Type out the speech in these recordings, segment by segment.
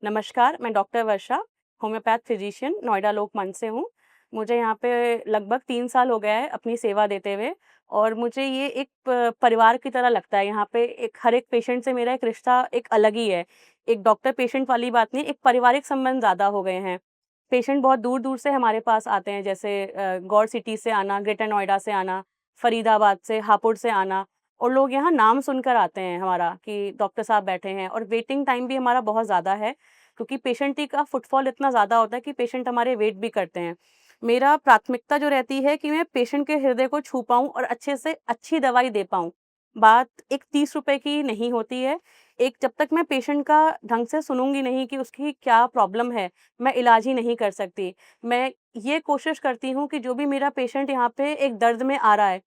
नमस्कार, मैं डॉक्टर वर्षा, homeopath physician, Noida लोकमंच से हूँ। मुझे यहाँ पे लगभग 3 साल हो गया है अपनी सेवा देते हुए और मुझे ये एक प परिवार की तरह लगता है। यहाँ पे एक हर एक पेशेंट से मेरा एक रिश्ता एक अलग ही है। एक डॉक्टर-पेशेंट वाली बात नहीं, एक पारिवारिक संबंध ज़्यादा हो गए हैं। पेशेंट बहुत दूर-दूर से हमारे पास आते हैं, जैसे गौर सिटी से आना, ग्रेटर नोएडा से आना, फरीदाबाद से, हापुड़ से आना और लोग यहाँ नाम सुनकर आते हैं हमारा कि डॉक्टर साहब बैठे हैं और वेटिंग टाइम भी हमारा बहुत ज़्यादा है। क्योंकि पेशेंट ही का फुटफॉल इतना ज़्यादा होता है कि पेशेंट हमारे वेट भी करते हैं। मेरा प्राथमिकता जो रहती है कि मैं पेशेंट के हृदय को छू पाऊँ और अच्छे से अच्छी दवाई दे पाऊँ। बात एक ₹30 की नहीं होती है। एक जब तक मैं पेशेंट का ढंग से सुनूँगी नहीं कि उसकी क्या प्रॉब्लम है, मैं इलाज ही नहीं कर सकती। मैं ये कोशिश करती हूँ कि जो भी मेरा पेशेंट यहाँ पे एक दर्द में आ रहा है,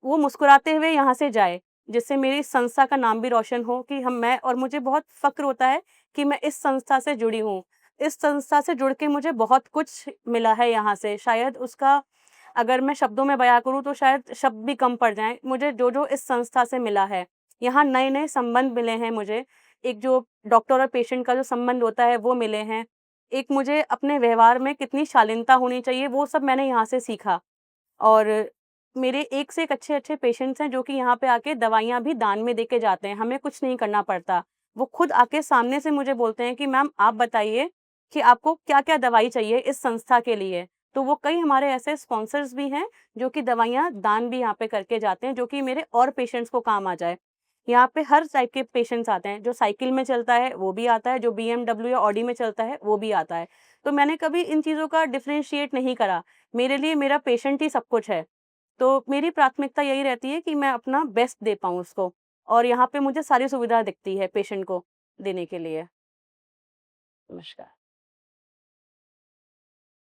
वो मुस्कुराते हुए यहाँ से जाए, जिससे मेरी संस्था का नाम भी रोशन हो कि हम मैं और मुझे बहुत फ़क्र होता है कि मैं इस संस्था से जुड़ी हूँ। इस संस्था से जुड़ के मुझे बहुत कुछ मिला है यहाँ से, शायद उसका अगर मैं शब्दों में बयाँ करूँ तो शायद शब्द भी कम पड़ जाएँ, मुझे जो-जो इस संस्था से मिला है। यहाँ नए-नए संबंध मिले हैं मुझे, एक जो डॉक्टर और पेशेंट का जो संबंध होता है वो मिले हैं। एक मुझे अपने व्यवहार में कितनी शालीनता होनी चाहिए वो सब मैंने यहाँ से सीखा। और मेरे एक से एक अच्छे-अच्छे पेशेंट्स हैं जो कि यहाँ पे आके दवाइयाँ भी दान में देके जाते हैं, हमें कुछ नहीं करना पड़ता। वो खुद आके सामने से मुझे बोलते हैं कि मैम आप बताइए कि आपको क्या-क्या दवाई चाहिए इस संस्था के लिए। तो वो कई हमारे ऐसे स्पॉन्सर्स भी हैं जो कि दवाइयाँ दान भी यहाँ पे करके जाते हैं, जो कि मेरे और पेशेंट्स को काम आ जाए। यहाँ पे हर टाइप के पेशेंट्स आते हैं, जो साइकिल में चलता है वो भी आता है, जो बीएमडब्ल्यू या ऑडी में चलता है वो भी आता है। तो मैंने कभी इन चीज़ों का डिफरेंशिएट नहीं करा। मेरे लिए मेरा पेशेंट ही सब कुछ है। तो मेरी प्राथमिकता यही रहती है कि मैं अपना बेस्ट दे पाऊँ उसको और यहाँ पे मुझे सारी सुविधा दिखती है पेशेंट को देने के लिए। नमस्कार।